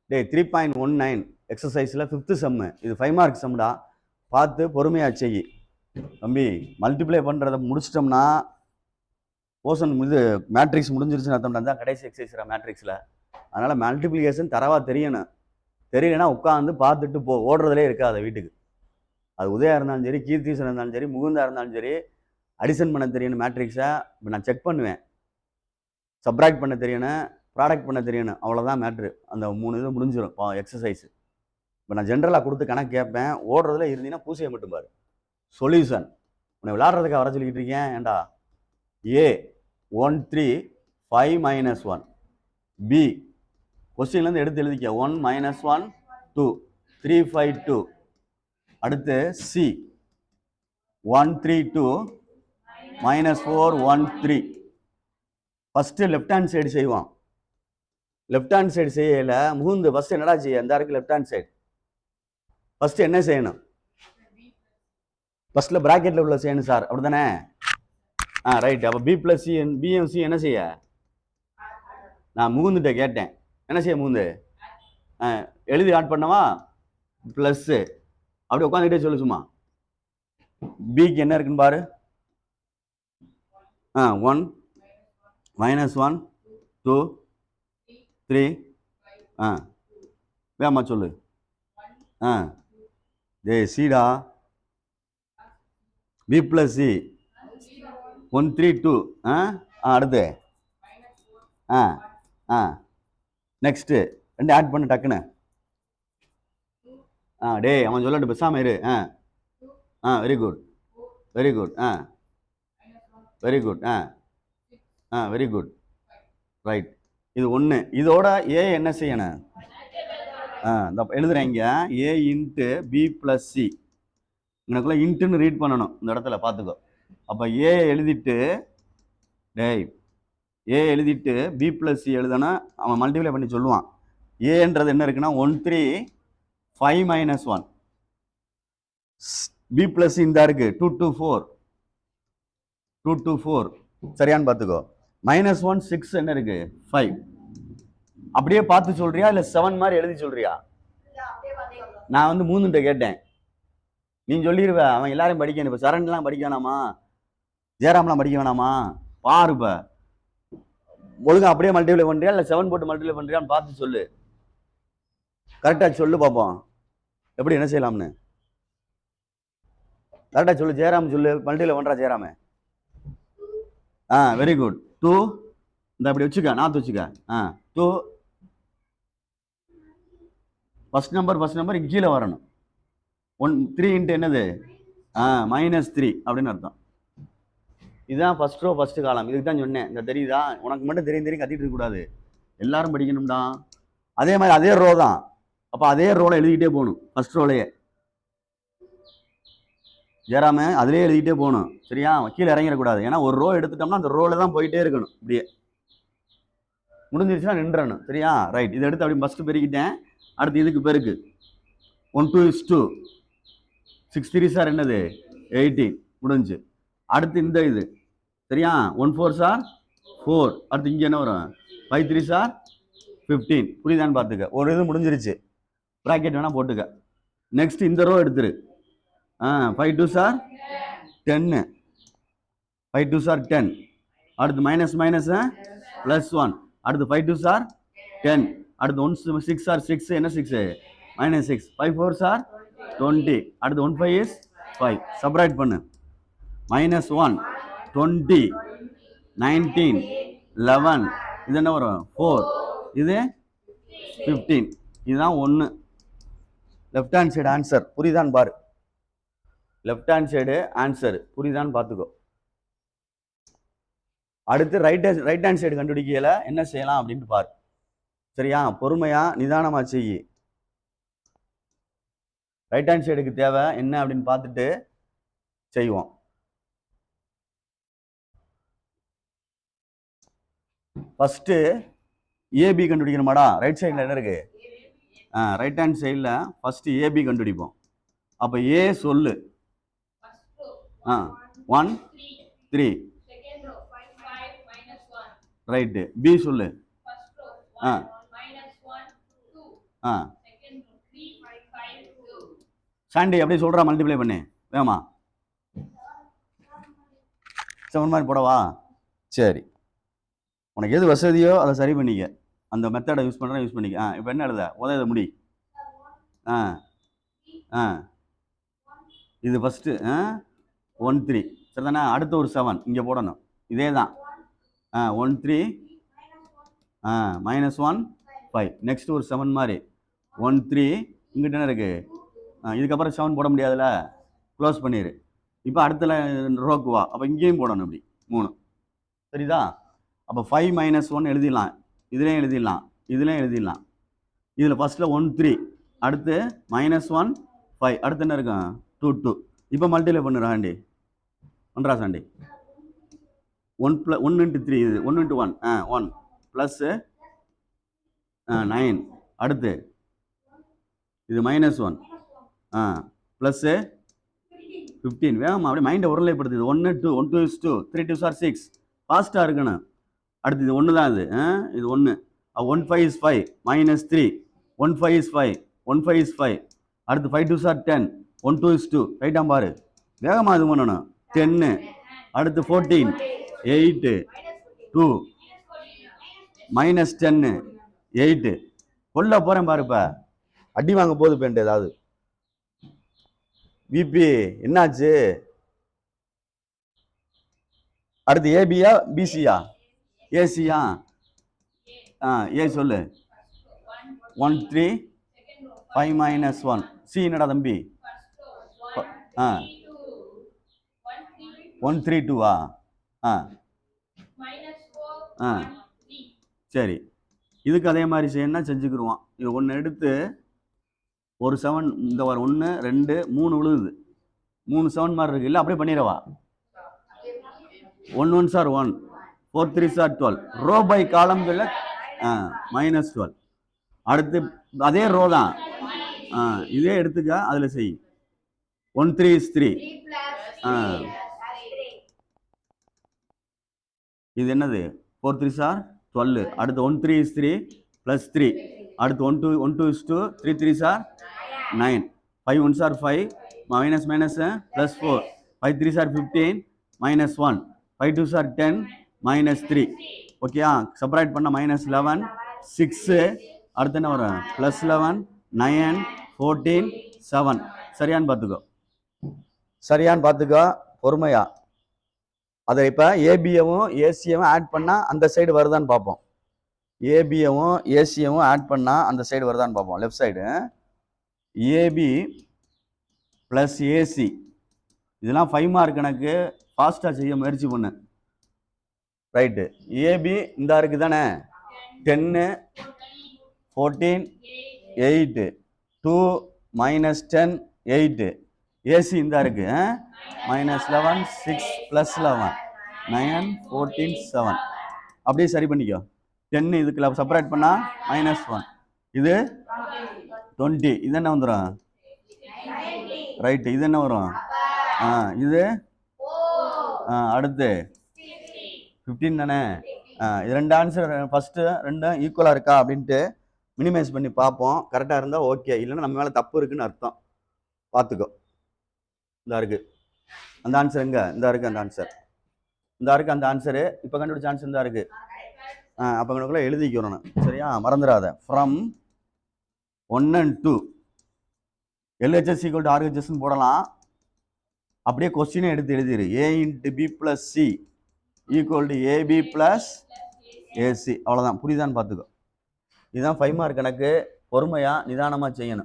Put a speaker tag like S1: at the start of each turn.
S1: டே 3.19 எக்ஸசைஸில் 5th சம்மு, இது 5 mark சம்டா. பார்த்து பொறுமையாக செய் தம்பி. மல்டிப்ளை பண்ணுறதை முடிச்சிட்டோம்னா போர்ஷன் இது மேட்ரிக்ஸ் முடிஞ்சிருச்சுன்னு அர்த்தம்டா. தான் கடைசி எக்ஸசைஸ் மேட்ரிக்ஸில். அதனால் மல்டிப்ளிகேஷன் தரவா தெரியணும். தெரியலன்னா உட்காந்து பார்த்துட்டு போ, ஓடுறதுலே இருக்காது வீட்டுக்கு. அது உதயா இருந்தாலும் சரி, கீர்த்திசன் இருந்தாலும் சரி, முகுந்தா இருந்தாலும் சரி, அடிஷன் பண்ண தெரியணும் மேட்ரிக்ஸை. இப்போ நான் செக் பண்ணுவேன். சப்ராக்ட் பண்ண தெரியணும், ப்ராடக்ட் பண்ண தெரியணும், அவ்வளோதான் மேட்ரு. அந்த 3 இது முடிஞ்சிடும் எக்ஸசைஸ். இப்போ நான் ஜென்ரலாக கொடுத்து கணக்கு கேட்பேன். ஓடுறதுல இருந்தீங்கன்னா பூசையை மட்டும் பாரு. சொல்யூஷன் உன்னை விளாட்றதுக்காக வர சொல்லிக்கிட்டு இருக்கேன். ஏண்டா ஏ 1 3 5 - 1 பி கொஸ்டின்லேருந்து எடுத்து எழுதிக்க. 1 - 1 2 3 5 2. அடுத்து C 1 3 2 -4 1 3. First left hand side செய்வான். லெஃப்ட் ஹேண்ட் சைடு செய்யல முகுந்து ஃபஸ்ட்டு என்னடா செய்ய? இந்த இருக்கு லெஃப்ட் ஹேண்ட் சைடு. ஃபஸ்ட்டு என்ன செய்யணும்? ஃபஸ்ட்டில் ப்ராக்கெட்டில் உள்ள செய்யணும் சார், அப்படி தானே? ரைட். அப்போ பி ப்ளஸ் சி பிஎம்சி என்ன செய்ய? நான் முகுந்துட்ட கேட்டேன், என்ன செய்ய முகுந்து? எழுதி ஆட் பண்ணவா? ப்ளஸ்ஸு அப்படி உட்காந்துக்கிட்டே சொல்லு சும்மா. பிக்கு என்ன இருக்குன்னு பாரு. 1 -1 2 3. வேமா சொல்லு. சீடா பி ப்ளஸ் சி 1 3 2. அடுத்து நெக்ஸ்ட்டு 2 ஆட் பண்ணு டக்குன்னு. டே அவன் சொல்லட்டு பெசாம இரு. Very good very good. Very good. Very good. Right. இது 1. இதோட ஏ என்ன செய்யணும்? எழுதுறேங்க. A into B plus C. எனக்குள்ள இன்ட்டுன்னு ரீட் பண்ணணும் இந்த இடத்துல, பார்த்துக்கோ. அப்போ ஏ எழுதிட்டு ஏ எழுதிட்டு பி ப்ளஸ் சி எழுதனா அவன் மல்டிப்ளை பண்ணி சொல்லுவான். ஏன்றது என்ன இருக்குன்னா 1 3 5 - 1. பி ப்ளஸ் இந்த இருக்கு 2 2 4 2 2 4. சரியான்னு பார்த்துக்கோ. -1 6 என்ன இருக்கு 5. அப்படியே பார்த்து சொல்றியா இல்லை 7 மாதிரி எழுதி சொல்றியா? நான் வந்து 3 கேட்டேன், நீ சொல்லிடுவ. அவன் எல்லாரும் படிக்கணும். இப்போ சரண்லாம் படிக்க வேணாமா? ஜெயராம்லாம் படிக்க வேணாமா? பாரு. இப்போ ஒழுங்கா அப்படியே மல்டிப்ளை பண்றியா இல்லை 7 போட்டு மல்டிப்ளை பண்றியான்னு பார்த்து சொல்லு. கரெக்டாக சொல்லு பார்ப்போம் எப்படி என்ன செய்யலாம்னு. கரெக்டாக சொல்லு. ஜெயராம் சொல்லு, மல்டிப்ளை பண்றா ஜெயராம. Very good. 2 இந்த அப்படி வச்சுக்க, நாத்து வச்சுக்க. 2 ஃபர்ஸ்ட் நம்பர் இங்கே கீழே வரணும். 1 3 இன்ட்டு என்னது? -3 அப்படின்னு அர்த்தம். இதுதான் ஃபர்ஸ்ட் ரோ ஃபர்ஸ்ட் காலம். இதுக்கு தான் சொன்னேன். இந்த தெரியுதா? உனக்கு மட்டும் தெரியும் கத்திட்டு இருக்கக்கூடாது, எல்லாரும் படிக்கணும்டா. அதே மாதிரி அதே ரோ தான். அப்போ அதே ரோல எழுதிக்கிட்டே போகணும். ஃபர்ஸ்ட் ரோலையே ஜெயராம அதுலேயே எழுதிக்கிட்டே போகணும். சரியா? கீழே இறங்கிடக்கூடாது. ஏன்னா ஒரு ரோ எடுத்துட்டோம்னா அந்த ரோல தான் போயிட்டே இருக்கணும். இப்படியே முடிஞ்சிருச்சுன்னா நின்றணும். சரியா? ரைட். இதை எடுத்து அப்படி ஃபர்ஸ்ட் பெருக்கிட்டேன். அடுத்து இதுக்கு பெருக்கு 1 2 is 2 6 3 சார் என்னது 18 முடிஞ்சு. அடுத்து இந்த இது சரியா? 1 4 சார் 4. அடுத்து இங்கே என்ன வரும்? 5 3 சார் 15. புரியுதான்னு பார்த்துக்க. ஒரு இது முடிஞ்சிருச்சு. ப்ராக்கெட் வேணா போட்டுக்க. நெக்ஸ்ட் இந்த ரோ எடுத்துரு. 5 2 சார் 10. 5 2 சார் 10. அடுத்து மைனஸ் +1. அடுத்து 5 2 சார் 10. அடுத்து 1 6 சார் 6 என்ன 6 -6. 5 4 சார் 20. அடுத்து 1 5 is 5. சப்ராக்ட் பண்ணு. -1 20 19 11. இது என்ன வரும்? 4. இது 15. இதுதான் 1. Left hand side answer. புரியுதான்னு பாரு. லெஃப்ட் ஹேண்ட் சைடு ஆன்சர் புரியுதான்னு பார்த்துக்கோ. அடுத்து ரைட் ஹேண்ட் சைடு கண்டுபிடிக்கல என்ன செய்யலாம் அப்படின்ட்டு பாரு. சரியா? பொறுமையா நிதானமா செய்யி. ரைட் ஹேண்ட் சைடுக்கு தேவை என்ன அப்படின்னு பார்த்துட்டு செய்வோம். First AB கண்டுபிடிக்கணுமாடா? ரைட் சைடில் என்ன இருக்கு? ரைட் ஹேண்ட் சைடில் ஃபர்ஸ்ட் ஏபி கண்டுபிடிப்போம். அப்போ ஏ சொல்லு. 1 3. ரைட்டு. பி சொல்லு. ஆ சாண்டி அப்படியே சொல்கிறா மல்டிப்ளை பண்ணி வேமா 7 மாதிரி போடவா சரி உனக்கு எது வசதியோ அதை சரி பண்ணிக்க அந்த மெத்தடை யூஸ் பண்ணுறேன் யூஸ் பண்ணிக்க இப்போ என்ன எழுத உதவி முடி ஆ ஆ இது ஃபஸ்ட்டு 1 3 சரி தானே அடுத்த ஒரு 7 இங்கே போடணும் இதே தான் 1 3 -1 5 நெக்ஸ்ட் ஒரு 7 மாதிரி 1 3 இங்கிட்ட என்ன இருக்கு இதுக்கப்புறம் 7 போட முடியாதுல்ல க்ளோஸ் பண்ணிடு இப்போ அடுத்த ரோக்கு வா அப்போ இங்கேயும் போடணும் இப்படி 3 சரிதா அப்போ 5 -1 எழுதிடலாம் இதுலேயும் எழுதிடலாம் இதுலேயும் எழுதிடலாம் இதில் ஃபஸ்ட்டில் 1 3 அடுத்து -1 5 அடுத்து என்ன இருக்கும் 2 2 இப்போ மல்டிப்ளை பண்ணுறா சாண்டி பண்ணுறா சாண்டி 1 × 3 இது 1 × 1 1 ப்ளஸ்ஸு 9 அடுத்து இது -1 ப்ளஸ்ஸு 15 வேகமா அப்படியே மைண்டை உருளைப்படுத்துது 1 2 1 2 is 2 3 2 are 6 ஃபாஸ்ட்டாக இருக்கணும் அடுத்து இது 1 தான் இது 1 1 5 is 5 -3 1 5 is 5 1 5 is 5 அடுத்து 5 2 are 10 1 2 is 2 ரைட்டா பாரு வேகமா இது பண்ணணும் 10 அடுத்து 14 8 2 -10 8 கொல்ல போறேன் பாரு இப்ப அடி வாங்க போகுது பேண்ட் ஏதாவது விபி என்னாச்சு அடுத்து ஏபியா பிசியா ஏசியா ஏ சொல்லு 1 3 5 -1 சி என்னடா தம்பி 1 3 2 சரி இதுக்கு அதே மாதிரி செய்யணும்னா செஞ்சுக்கிடுவான் இது ஒன்று எடுத்து ஒரு 7 இந்த வர 1 2 3 விழுகுது 3 7 மாதிரி இருக்கு இல்லை அப்படியே பண்ணிடவா 1 1 சார் 1 4 3 சார் 12 ரோ பை காலம்ல -12 அடுத்து அதே ரோ தான் இதே எடுத்துக்க அதில் செய் 1 3 is 3 இது என்னது 4 3 சார் 12 அடுத்து 1 3 is 3 + 3 அடுத்து 1 2 is 2 3 3 sir 9 5 1 sir 5 -, +4 5 3 sir 15 -1 5 2 sir 10 -3 ஓகேயா செப்பரேட் பண்ண -11 6 அடுத்து என்ன வரும் +11 9 14 7 சரியான்னு பார்த்துக்கோ பொறுமையா அதை இப்போ ஏபியவும் ஏசியவும் ஆட் பண்ணால் அந்த சைடு வருதான்னு பார்ப்போம் ஏபியவும் ஏசியவும் ஆட் பண்ணால் அந்த சைடு வருதான்னு பார்ப்போம் லெஃப்ட் சைடு ஏபி + ஏசி இதெல்லாம் 5 மார்க் கணக்கு ஃபாஸ்ட்டாக செய்ய முயற்சி பண்ணு ரைட்டு ஏபி இந்த இருக்குது தானே 10 14 8 2 -10 8 ஏசி இந்த இருக்கு -11 6 +11 9 14 7 அப்படியே சரி பண்ணிக்கோ 10 இதுக்குள்ள செப்பரேட் பண்ணா -1 இது 20 இது என்ன வந்துடும் ரைட்டு இது என்ன வரும் இது அடுத்து 15 தானே இது 2 ஆன்சர் ஃபஸ்ட்டு 2 ஈக்குவலாக இருக்கா அப்படின்ட்டு மினிமைஸ் பண்ணி பார்ப்போம் கரெக்டாக இருந்தால் ஓகே இல்லைன்னா நம்ம மேலே தப்பு இருக்குன்னு அர்த்தம் பார்த்துக்கோ இந்த இருக்கு அந்த ஆன்சர் எங்கே இந்த இருக்குது அந்த ஆன்சர் இந்த இருக்குது அந்த ஆன்சரு இப்போ கண்டுபிடிச்ச ஆன்சர் இந்த இருக்குது அப்போ கணக்குள்ள எழுதிக்கிறோம் சரியா மறந்துடாத ஃப்ரம் 1 and 2 LHS = RHSன்னு போடலாம் அப்படியே கொஸ்டினை எடுத்து எழுதிரு A × B + C = AB + AC அவ்வளோதான் புரியுதான்னு பார்த்துக்கோ இதுதான் 5 மார்க் கணக்கு பொறுமையாக நிதானமாக செய்யணும்